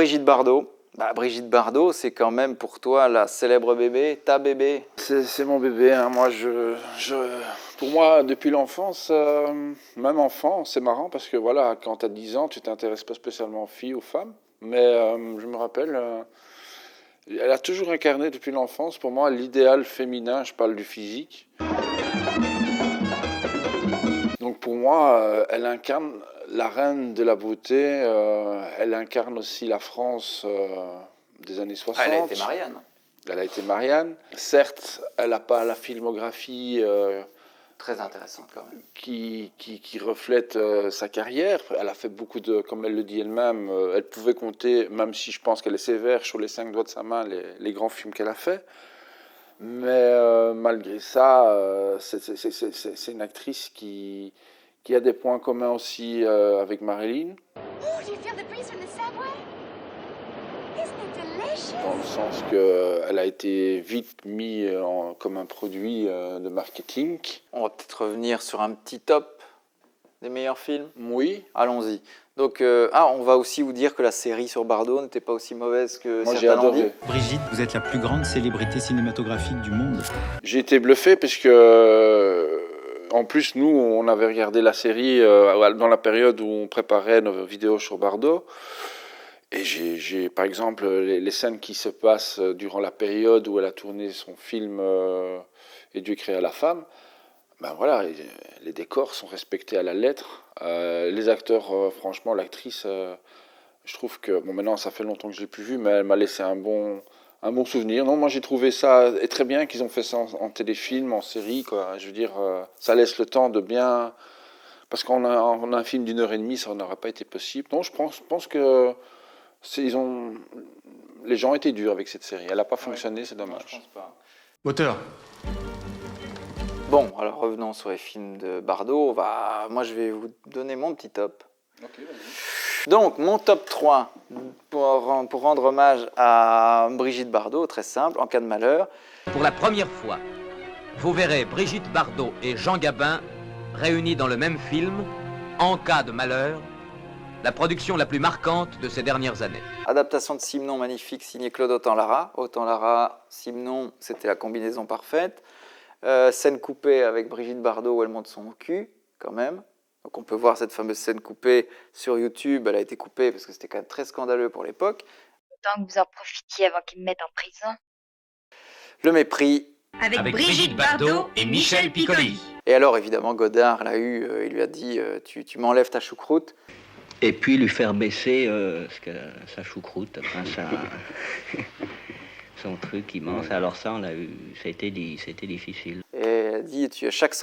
Brigitte Bardot. Brigitte Bardot, c'est quand même pour toi la célèbre bébé, ta bébé. C'est mon bébé. Hein. Moi, pour moi, depuis l'enfance, même enfant, c'est marrant parce que voilà, quand tu as 10 ans, tu t'intéresses pas spécialement aux filles, aux femmes. Mais je me rappelle, elle a toujours incarné depuis l'enfance, pour moi, l'idéal féminin. Je parle du physique. Donc pour moi, elle incarne la reine de la beauté. Elle incarne aussi la France des années 60. Elle a été Marianne. Elle a été Marianne. Certes, elle n'a pas la filmographie très intéressante quand même. Qui reflète sa carrière. Elle a fait beaucoup de, comme elle le dit elle-même, elle pouvait compter, même si je pense qu'elle est sévère, sur les 5 doigts de sa main, les grands films qu'elle a fait. Mais malgré ça, c'est une actrice qui a des points communs aussi avec Marilyn. Dans le sens qu'elle a été vite mise comme un produit de marketing. On va peut-être revenir sur un petit top des meilleurs films. Oui. Allons-y. Donc, on va aussi vous dire que la série sur Bardot n'était pas aussi mauvaise que moi, j'ai adoré. Brigitte, vous êtes la plus grande célébrité cinématographique du monde. J'ai été bluffé parce que, en plus, nous, on avait regardé la série dans la période où on préparait nos vidéos sur Bardot. Et j'ai par exemple, les scènes qui se passent durant la période où elle a tourné son film Et Dieu créa la femme, ben voilà, les décors sont respectés à la lettre. Les acteurs, franchement, l'actrice, je trouve que, bon, maintenant ça fait longtemps que je ne l'ai plus vue, mais elle m'a laissé un bon souvenir. Non, moi j'ai trouvé ça et très bien qu'ils ont fait ça en téléfilm, en série, quoi. Je veux dire, ça laisse le temps de bien... Parce qu'on a un film d'1h30, ça n'aurait pas été possible. Non, je pense que les gens étaient durs avec cette série. Elle n'a pas fonctionné, c'est dommage. Non, je pense pas. Moteur. Bon, alors revenons sur les films de Bardot. Moi, je vais vous donner mon petit top. Ok, vas-y. Donc, mon top 3, pour rendre hommage à Brigitte Bardot, très simple, en cas de malheur. Pour la première fois, vous verrez Brigitte Bardot et Jean Gabin réunis dans le même film, En cas de malheur, la production la plus marquante de ces dernières années. Adaptation de Simenon magnifique, signé Claude Autant-Lara. Autant-Lara, Simenon, c'était la combinaison parfaite. Scène coupée avec Brigitte Bardot où elle monte son cul, quand même. Donc on peut voir cette fameuse scène coupée sur YouTube. Elle a été coupée parce que c'était quand même très scandaleux pour l'époque. Autant que vous en profitiez avant qu'ils me mettent en prison. Le mépris. Avec Brigitte Bardot et Michel Piccoli. Et alors, évidemment, Godard l'a eu, il lui a dit tu m'enlèves ta choucroute. Et puis lui faire baisser sa choucroute, enfin son truc immense. Alors ça, on l'a eu, c'était difficile. Et elle a dit chaque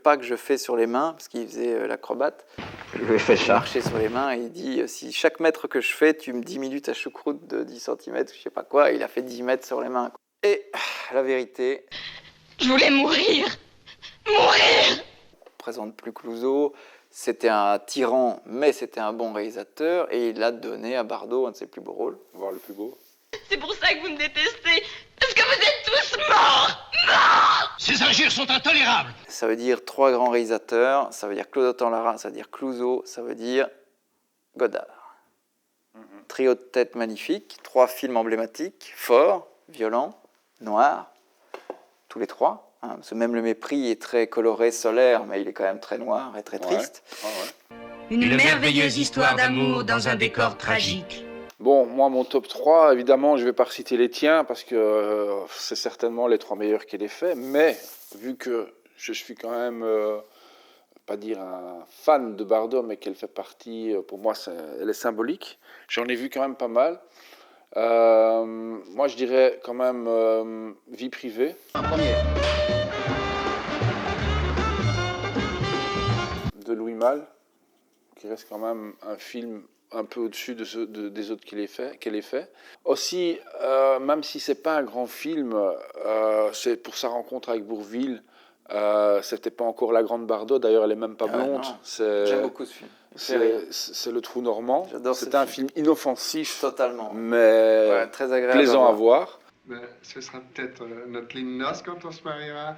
pas que je fais sur les mains, parce qu'il faisait l'acrobate, il marchait sur les mains, et il dit si chaque mètre que je fais, tu me diminues ta choucroute de 10 cm, je sais pas quoi, il a fait 10 mètres sur les mains. Et la vérité... Je voulais mourir. Mourir. On présente plus Clouzot. C'était un tyran, mais c'était un bon réalisateur, et il a donné à Bardot un de ses plus beaux rôles. Voir le plus beau. C'est pour ça que vous me détestez. Parce que vous êtes tous morts. Morts. Ces injures sont intolérables. Ça veut dire 3 grands réalisateurs, ça veut dire Claude Autant-Lara, ça veut dire Clouzot, ça veut dire Godard. Trio de tête magnifique, 3 films emblématiques, forts, violents, noirs, tous les 3. Parce que même Le Mépris est très coloré, solaire, mais il est quand même très noir et très triste. Ouais. Une merveilleuse histoire d'amour dans un décor tragique. Bon, moi, mon top 3, évidemment, je ne vais pas reciter les tiens, parce que c'est certainement les 3 meilleurs qu'elle ait fait, mais vu que je suis quand même, pas dire un fan de Bardot, mais qu'elle fait partie, pour moi, elle est symbolique, j'en ai vu quand même pas mal. Moi, je dirais quand même Vie privée. Un premier. De Louis Malle, qui reste quand même un film un peu au-dessus des autres qu'elle ait fait. Aussi, même si c'est pas un grand film, c'est pour sa rencontre avec Bourvil. C'était pas encore la grande Bardot, d'ailleurs elle est même pas blonde. J'aime beaucoup ce film. C'est Le Trou Normand. C'est un film inoffensif, totalement, mais très agréable plaisant à voir. Ce sera peut-être notre ligne noce quand on se mariera.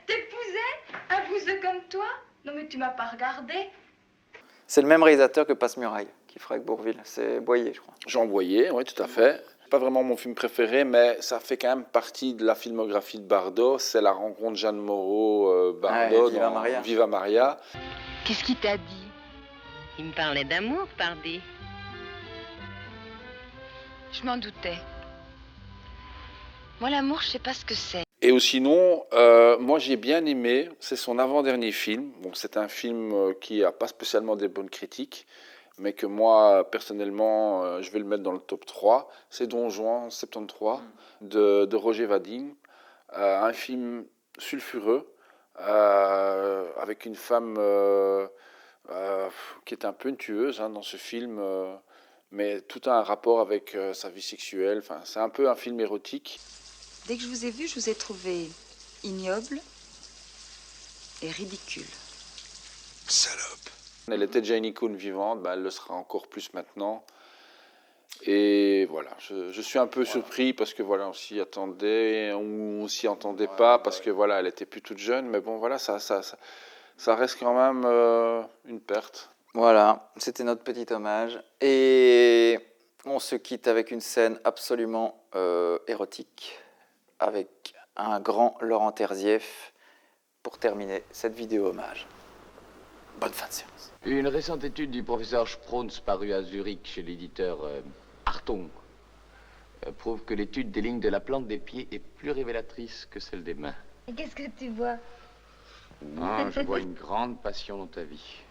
T'épousais un bouseux comme toi? Non mais tu m'as pas regardé. C'est le même réalisateur que Passe-Muraille, qui fera avec Bourvil. C'est Boyer, je crois. Jean Boyer, oui, tout à fait. Pas vraiment mon film préféré, mais ça fait quand même partie de la filmographie de Bardot. C'est la rencontre de Jeanne Moreau-Bardot Viva dans Maria. Viva Maria. Qu'est-ce qu'il t'a dit? Il me parlait d'amour, pardi. Je m'en doutais. Moi, l'amour, je sais pas ce que c'est. Et sinon, moi j'ai bien aimé, c'est son avant-dernier film. Bon, c'est un film qui n'a pas spécialement des bonnes critiques, mais que moi, personnellement, je vais le mettre dans le top 3. C'est Don Juan 73 de Roger Vadim. Un film sulfureux, avec une femme qui est un peu une tueuse dans ce film, mais tout a un rapport avec sa vie sexuelle. Enfin, c'est un peu un film érotique. Dès que je vous ai vu, je vous ai trouvé ignoble et ridicule. Salope. Elle était déjà une icône vivante, elle le sera encore plus maintenant. Et voilà, je suis un peu surpris parce que voilà, on s'y attendait, on s'y attendait pas parce que voilà, elle était plus toute jeune, mais bon voilà, ça reste quand même une perte. Voilà, c'était notre petit hommage. Et on se quitte avec une scène absolument érotique, avec un grand Laurent Terzieff pour terminer cette vidéo hommage. Bonne fin de séance. Une récente étude du professeur Sprons parue à Zurich chez l'éditeur Hartung prouve que l'étude des lignes de la plante des pieds est plus révélatrice que celle des mains. Et qu'est-ce que tu vois? Je vois une grande passion dans ta vie.